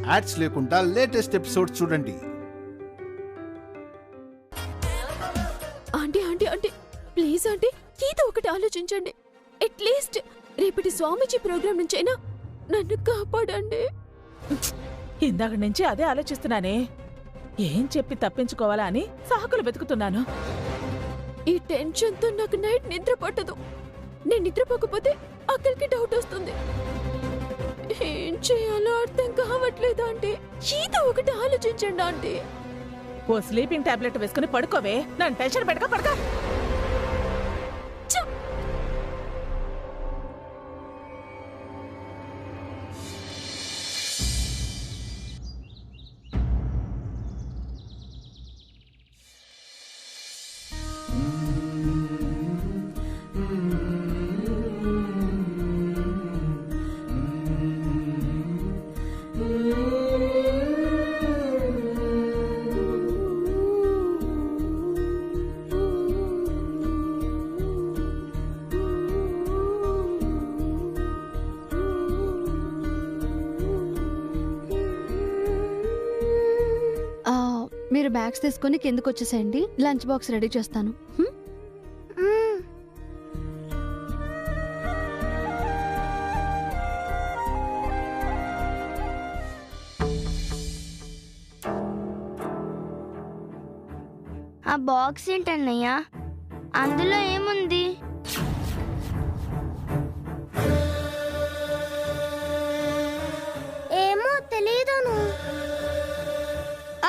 Ads లేకుండా latest episode చూడండి. Aunty aunty aunty please aunty, ఏదో ఒకటి ఆలోచించండి. అట్లీస్ట్ రేపటి స్వామీజీ ప్రోగ్రామ్ నుంచైనా నన్ను కాపాడండి. ఇందాక నుంచి అదే ఆలోచిస్తున్నానే, ఏం చెప్పి తప్పించుకోవాలా అని సాకులు వెతుకుతున్నాను. ఈ టెన్షన్ తో నాకు నైట్ నిద్ర పట్టదు. నేను నిద్రపోకపోతే అక్కడికి డౌట్ వస్తుంది. ఏం చేయాలో అర్థం కావట్లేదు ఆంటీ. ఏదో ఒకటి ఆలోచించండి ఆంటీ. ఓ స్లీపింగ్ టాబ్లెట్ వేసుకుని పడుకోవే, నన్ను టెన్షన్ పెట్టక పడక. మీరు బ్యాగ్స్ తీసుకుని కిందకు వచ్చేసేయండి. లంచ్ బాక్స్ రెడీ చేస్తాను. ఆ బాక్స్ ఏంటన్నయ్యా, అందులో ఏముంది? ఏమో తెలియదును.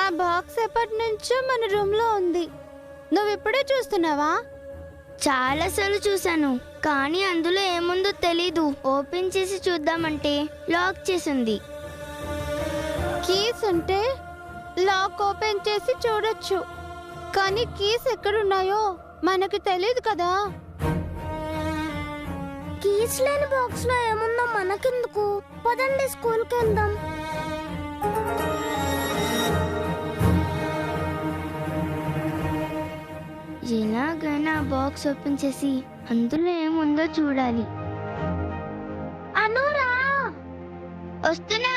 ఆ బాక్స్ ఎప్పటి నుంచో మన రూమ్ లో ఉంది. నువ్వు ఇప్పుడే చూస్తున్నావా? చాలాసార్లు చూశాను, కానీ అందులో ఏముందో తెలీదు. ఓపెన్ చేసి చూద్దామంటే లాక్ చేసింది. కీస్ ఉంటే లాక్ ఓపెన్ చేసి చూడొచ్చు, కానీ కీస్ ఎక్కడున్నాయో మనకు తెలియదు కదా. కీస్ లేని బాక్స్ లో ఏముందో మనకెందుకు? పదండి స్కూల్కి వెళ్దాం. ఎలాగైనా బాక్స్ ఓపెన్ చేసి అందులో ఏముందో చూడాలి. అనురా వస్తున్నా.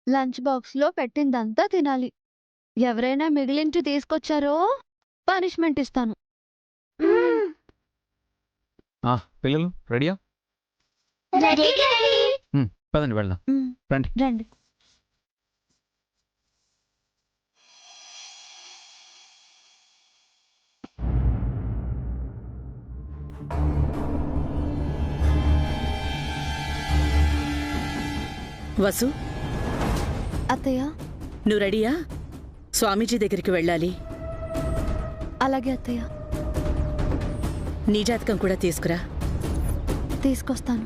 లంచ్ బాక్స్ లో పెట్టిందంతా తినాలి. ఎవరైనా మిగిలించి తీసుకొచ్చారో పనిష్మెంట్ ఇస్తాను. పిల్లలు రెడీయా? పదండి వెళ్దాం. రండి రండి. వసు, అత్తయ్య. నువ్వు రెడీయా? స్వామీజీ దగ్గరికి వెళ్ళాలి. అలాగే అత్తయ్య. నీ జాతకం కూడా తీసుకురా. తీసుకొస్తాను.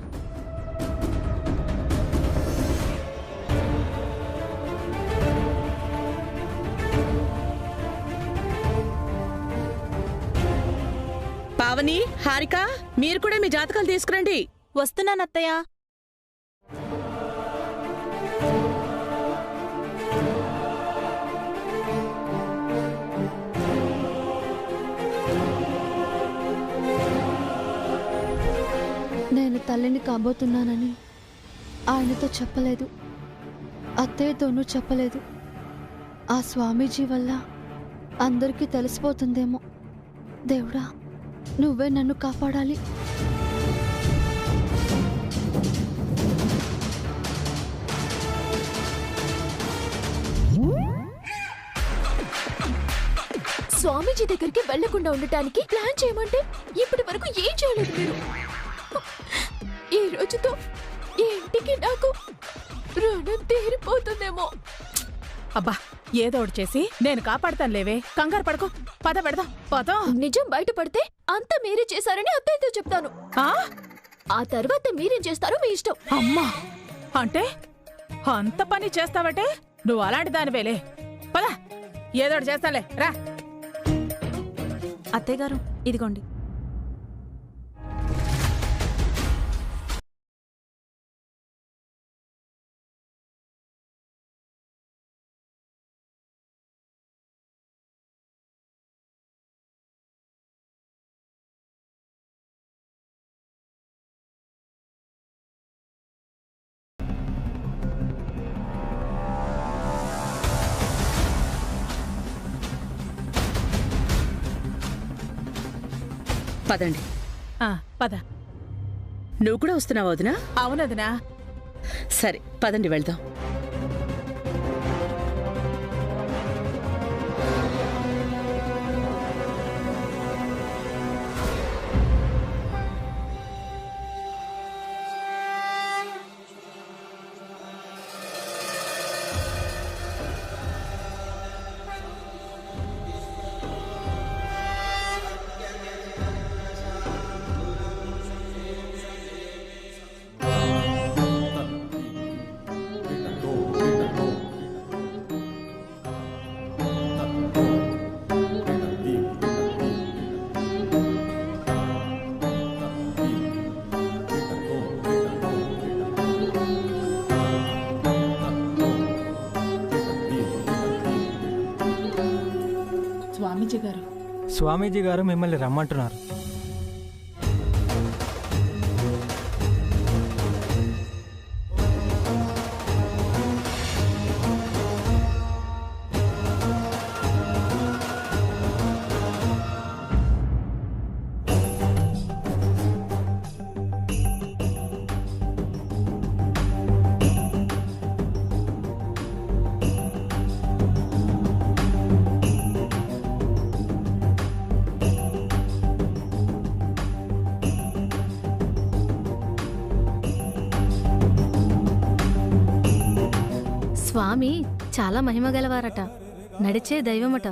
పావని, హారిక, మీరు కూడా మీ జాతకాలు తీసుకురండి. వస్తున్నానత్తయ్య. నేను తల్లిని కాబోతున్నానని ఆయనతో చెప్పలేదు, అత్తయ్యతోనూ చెప్పలేదు. ఆ స్వామీజీ వల్ల అందరికీ తెలిసిపోతుందేమో. దేవుడా, నువ్వే నన్ను కాపాడాలి. స్వామీజీ దగ్గరికి వెళ్లకుండా ఉండటానికి ప్లాన్ చేయమంటే ఇప్పటి వరకు ఏం చేయలేదు మీరు. ఈ రోజుతో ఈ ఇంటికి నాకు రుణం తీరిపోతుందేమో. అబ్బా, ఏదో ఒకటి చేసి నేను కాపాడతాను లేవే, కంగారు పడుకో. పద పెడదాం, పద. నిజం బయటపడితే అంతా మీరే చేశారని అత్తయ్యతో చెప్తాను. ఆ తర్వాత మీరేం చేస్తారో మీ ఇష్టం. అమ్మా అంటే అంత పని చేస్తావటే? నువ్వు అలాంటి దానివేలే. పదా ఏదోటి చేస్తాలే రా. అత్తయ్య గారు ఇదిగోండి. పదండి. పద. నువ్వు కూడా వస్తున్నావా వదినా? అవునదినా. సరే పదండి వెళ్దాం. స్వామీజీ గారు మిమ్మల్ని రమ్మంటున్నారు. స్వామి చాలా మహిమగలవారట, నడిచే దైవమట.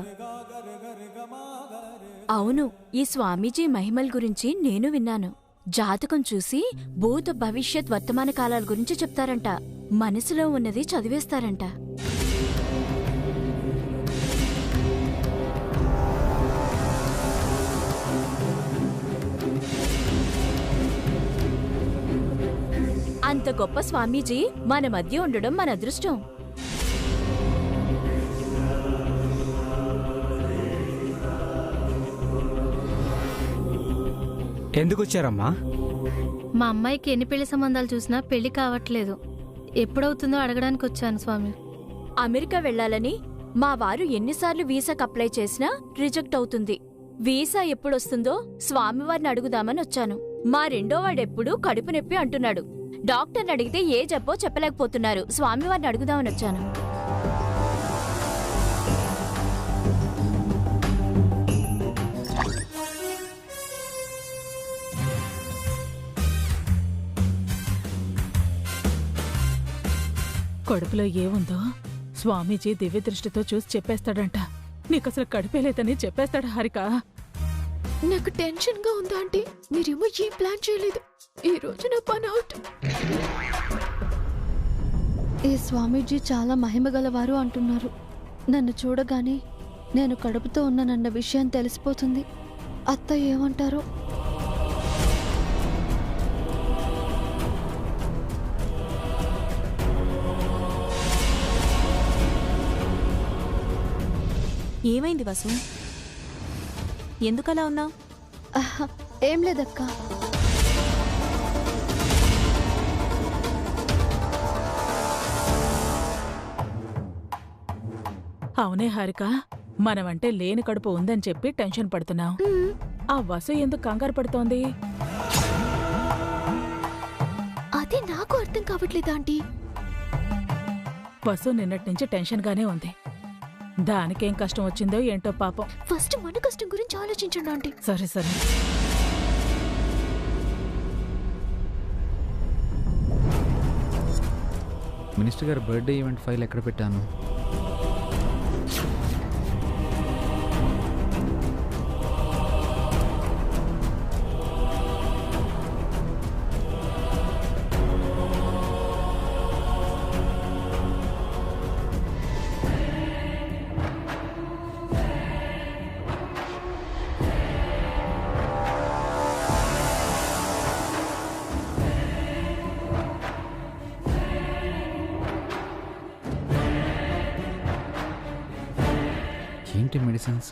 అవును, ఈ స్వామీజీ మహిమల గురించి నేను విన్నాను. జాతకం చూసి భూత భవిష్యత్ వర్తమాన కాలాల గురించి చెప్తారంట. మనసులో ఉన్నది చదివేస్తారంట. అంత గొప్ప స్వామీజీ మన మధ్య ఉండడం మన అదృష్టం. ఎందుకు వచ్చారమ్మా? మా అమ్మాయికి ఎన్ని పెళ్లి సంబంధాలు చూసినా పెళ్లి కావట్లేదు. ఎప్పుడవుతుందో అడగడానికి వచ్చాను స్వామి. అమెరికా వెళ్లాలని మా వారు ఎన్నిసార్లు వీసాకు అప్లై చేసినా రిజెక్ట్ అవుతుంది. వీసా ఎప్పుడొస్తుందో స్వామివారిని అడుగుదామని వచ్చాను. మా రెండోవాడెప్పుడు కడుపు నొప్పి అంటున్నాడు. డాక్టర్ని అడిగితే ఏ జబ్బో చెప్పలేకపోతున్నారు. స్వామివారిని అడుగుదామని వచ్చాను. కడుపులో ఏముందో స్వామీజీ దివ్య దృష్టితో చూసి చెప్పేస్తాడంట. నీకసలు కడుపే లేదని చెప్పేస్తాడు హారిక. నాకు టెన్షన్ గా ఉందా ఆంటీ? మీరేమో ఏం ప్లాన్ చేయలేదు. ఈ రోజు నా పని అవుట్. ఈ స్వామీజీ చాలా మహిమగలవారు అంటున్నారు. నన్ను చూడగానే నేను కడుపుతో ఉన్నానన్న విషయం తెలిసిపోతుంది. అత్త ఏమంటారో. ఏమైంది వసు? ఎందుకలా ఉన్నావు? ఏం లేదక్క. అవునే హారిక, మనమంటే లేని కడుపు ఉందని చెప్పి టెన్షన్ పడుతున్నావు. ఆ వసు ఎందుకు కంగారు పడుతోంది? అదే నాకు అర్థం కావట్లేదు ఆంటీ. వసు నిన్నటి నుంచి టెన్షన్ గానే ఉంది. దానికేం కష్టం వచ్చిందో ఏంటో పాపం. ఫస్ట్ మన కష్టం గురించి ఆలోచించండి ఆంటీ. సరే సరే. మినిస్టర్ గారు బర్త్డే ఈవెంట్ ఫైల్ ఎక్కడ పెట్టాను? ఏంటి మెడిసిన్స్?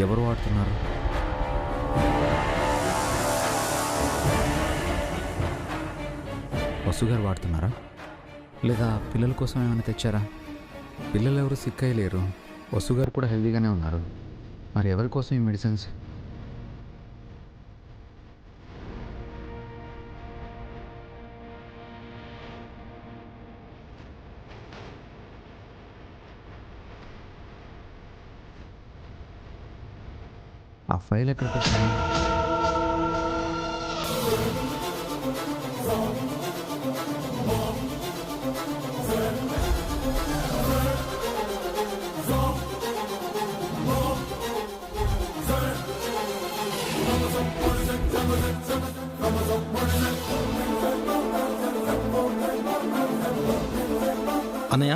ఎవరు వాడుతున్నారు? వసు గారు వాడుతున్నారా? లేదా పిల్లల కోసం ఏమైనా తెచ్చారా? పిల్లలు ఎవరు సిక్ అయ్యలేరు, వసు గారు కూడా హెల్దీగానే ఉన్నారు. మరి ఎవరి కోసం ఈ మెడిసిన్స్? ఆ ఫైల్ ఎక్కడ పెట్టాను? అన్నయ్య,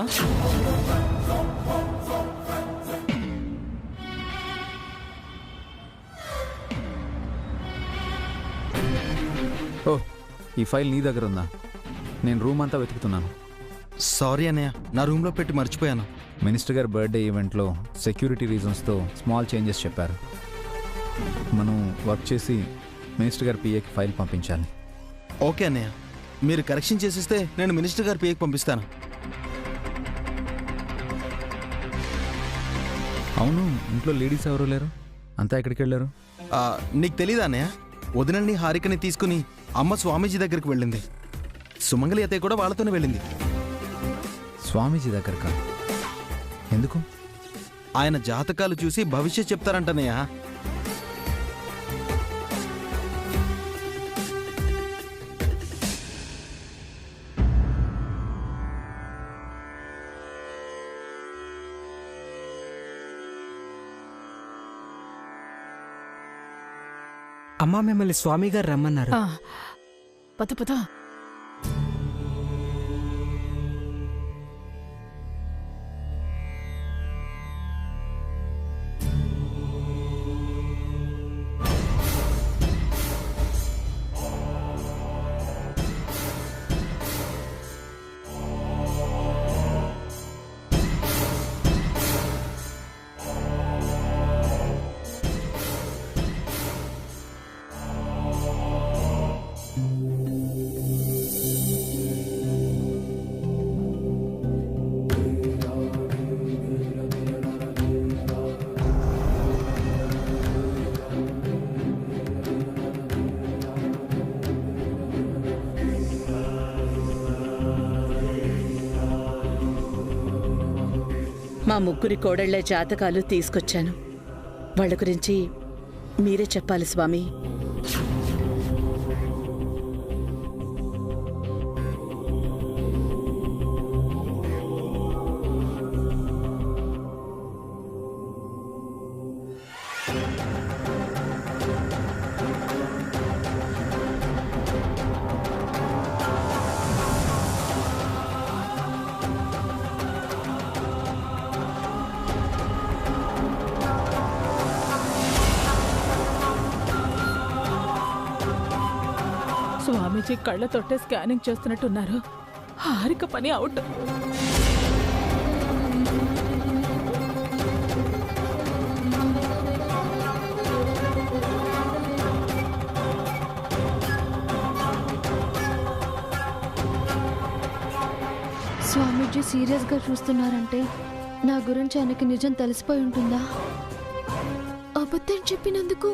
ఓ, ఈ ఫైల్ నీ దగ్గర ఉందా? నేను రూమ్ అంతా వెతుకుతున్నాను. సారీ అన్నయ్య, నా రూమ్లో పెట్టి మర్చిపోయాను. మినిస్టర్ గారి బర్త్డే ఈవెంట్లో సెక్యూరిటీ రీజన్స్తో స్మాల్ చేంజెస్ చెప్పారు. మనం వర్క్ చేసి మినిస్టర్ గారి పిఏకి ఫైల్ పంపించాలి. ఓకే అన్నయ్య, మీరు కరెక్షన్ చేసిస్తే నేను మినిస్టర్ గారి పిఏకి పంపిస్తాను. అవును, ఇంట్లో లేడీస్ ఎవరు లేరు, అంతా ఎక్కడికి వెళ్ళారు? నీకు తెలీదా అన్నయ్య, వదినల్ని హారికని తీసుకుని అమ్మ స్వామీజీ దగ్గరికి వెళ్ళింది. సుమంగలి అత్తయ్య కూడా వాళ్ళతోనే వెళ్ళింది. స్వామీజీ దగ్గరకా? ఎందుకు? ఆయన జాతకాలు చూసి భవిష్యత్ చెప్తారంటనయ్య. అమ్మా, మిమ్మల్ని స్వామి గారు రమ్మన్నారు. పద పద. మా ముగ్గురి కోడళ్ల జాతకాలు తీసుకొచ్చాను. వాళ్ళ గురించి మీరే చెప్పాలి స్వామి. స్వామీజీ కళ్ళతోటే స్కానింగ్ చేస్తున్నట్టున్నారు. హారిక పని అవుట్. స్వామీజీ సీరియస్గా చూస్తున్నారంటే నా గురించి ఆయనకి నిజం తెలిసిపోయి ఉంటుందా? అబద్ధం చెప్పినందుకు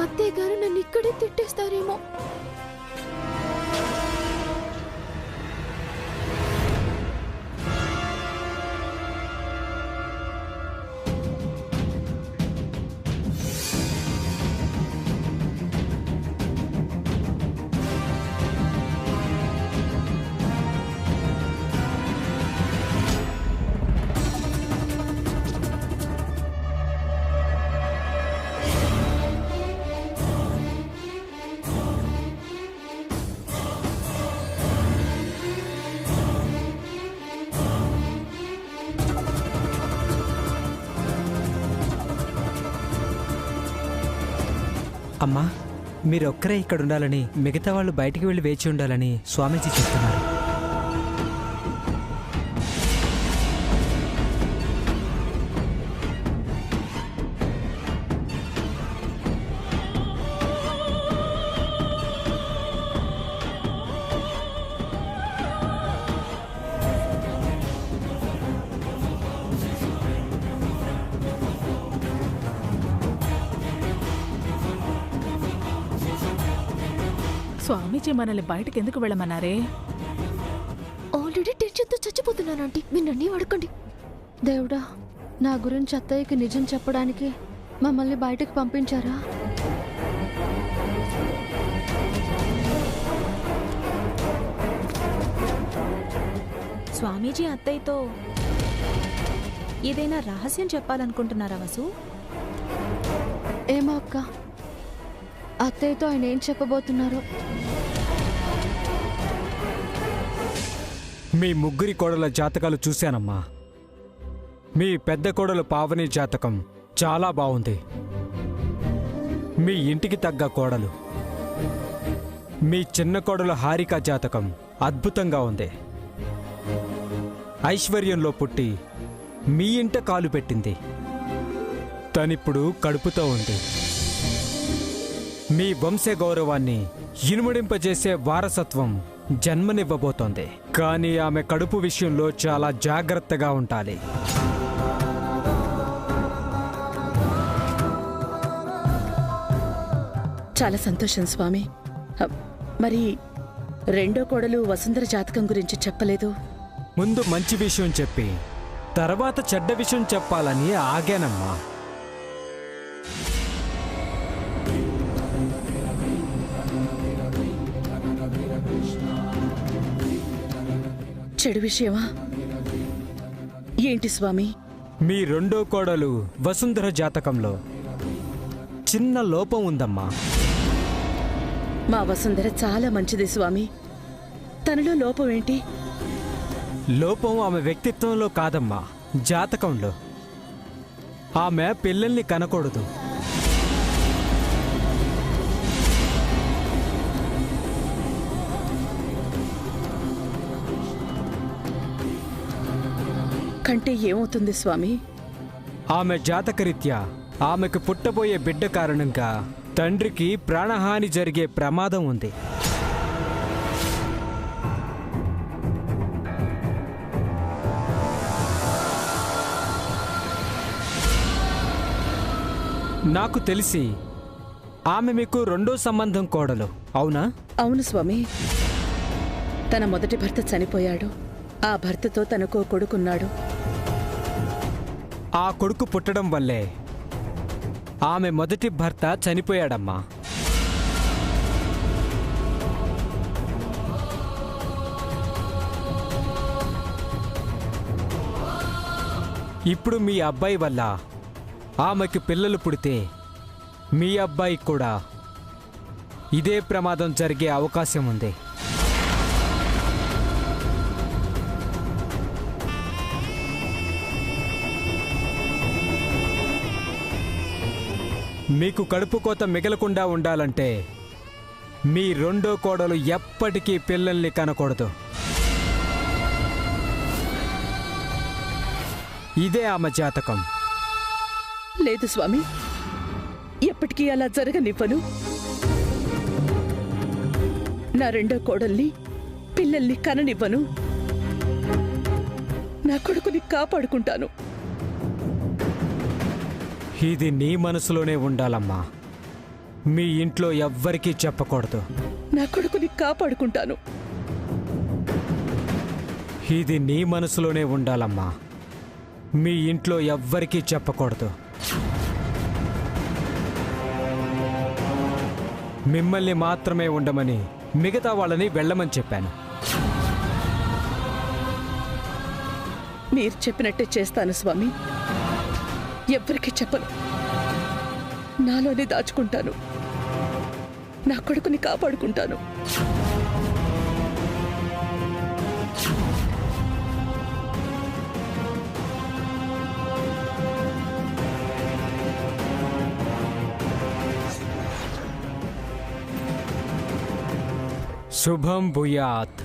అత్తయ్య గారు నన్ను ఇక్కడే తిట్టేస్తారేమో. అమ్మా, మీరొక్కరే ఇక్కడ ఉండాలని, మిగతా వాళ్ళు బయటికి వెళ్ళి వేచి ఉండాలని స్వామీజీ చెప్తున్నారు. స్వామీజీ మనల్ని బయటకు ఎందుకు వెళ్ళమన్నారే? ఆల్రెడీ టెన్షన్తో చచ్చిపోతున్నాను ఆంటీ, మీరు నన్ను అడగండి. దేవుడా, నా గురించి అత్తయ్యకి నిజం చెప్పడానికి మమ్మల్ని బయటకు పంపించారా? స్వామీజీ అత్తయ్యతో ఏదైనా రహస్యం చెప్పాలనుకుంటున్నారా వసు? ఏమో అక్క, అత్తయ్యతో ఆయన ఏం చెప్పబోతున్నారు? మీ ముగ్గురి కోడల జాతకాలు చూశానమ్మా. మీ పెద్ద కోడలు పావని జాతకం చాలా బాగుంది. మీ ఇంటికి తగ్గ కోడలు. మీ చిన్న కోడలు హారిక జాతకం అద్భుతంగా ఉంది. ఐశ్వర్యంలో పుట్టి మీ ఇంట కాలు పెట్టింది. తనిప్పుడు కడుపుతో ఉంది. మీ వంశ గౌరవాన్ని ఇనుమడింపజేసే వారసత్వం జన్మనివ్వబోతోంది. కానీ ఆమె కడుపు విషయంలో చాలా జాగ్రత్తగా ఉండాలి. చాలా సంతోషం స్వామి. మరి రెండో కోడలు వసుంధర జాతకం గురించి చెప్పలేదు? ముందు మంచి విషయం చెప్పి తర్వాత చెడ్డ విషయం చెప్పాలని ఆగానమ్మా. చెడు విషయమా? ఏంటి స్వామి? మీ రెండో కోడలు వసుంధర జాతకంలో చిన్న లోపం ఉందమ్మా. మా వసుంధర చాలా మంచిది స్వామి. తనలో లోపం ఏంటి? లోపం ఆమె వ్యక్తిత్వంలో కాదమ్మా, జాతకంలో. ఆమె పిల్లల్ని కనకూడదు. కంటే ఏమవుతుంది స్వామి? ఆమె జాతకరీత్యా ఆమెకు పుట్టబోయే బిడ్డ కారణంగా తండ్రికి ప్రాణహాని జరిగే ప్రమాదం ఉంది. నాకు తెలిసి ఆమె మీకు రెండో సంబంధం కోడలు, అవునా? అవును స్వామి. తన మొదటి భర్త చనిపోయాడు. ఆ భర్తతో తనకో కొడుకున్నాడు. ఆ కొడుకు పుట్టడం వల్లే ఆమె మొదటి భర్త చనిపోయాడమ్మా. ఇప్పుడు మీ అబ్బాయి వల్ల ఆమెకి పిల్లలు పుడితే మీ అబ్బాయికి కూడా ఇదే ప్రమాదం జరిగే అవకాశం ఉంది. మీకు కడుపు కోత మిగలకుండా ఉండాలంటే మీ రెండో కోడలు ఎప్పటికీ పిల్లల్ని కనకూడదు. ఇదే ఆమె జాతకం. లేదు స్వామి, ఎప్పటికీ అలా జరగనివ్వను. నా రెండో కోడల్ని పిల్లల్ని కననివ్వను. నా కొడుకుని కాపాడుకుంటాను. ఇది నీ మనసులోనే ఉండాలమ్మా. మీ ఇంట్లో ఎవ్వరికీ చెప్పకూడదు. నా కొడుకుని కాపాడుకుంటాను. ఇది నీ మనసులోనే ఉండాలమ్మా. మీ ఇంట్లో ఎవ్వరికీ చెప్పకూడదు. మిమ్మల్ని మాత్రమే ఉండమని మిగతా వాళ్ళని వెళ్ళమని చెప్పాను. మీరు చెప్పినట్టే చేస్తాను స్వామి. ఎవ్వరికీ చెప్పను. నాలోనే దాచుకుంటాను. నా కొడుకుని కాపాడుకుంటాను. శుభం భూయాత్.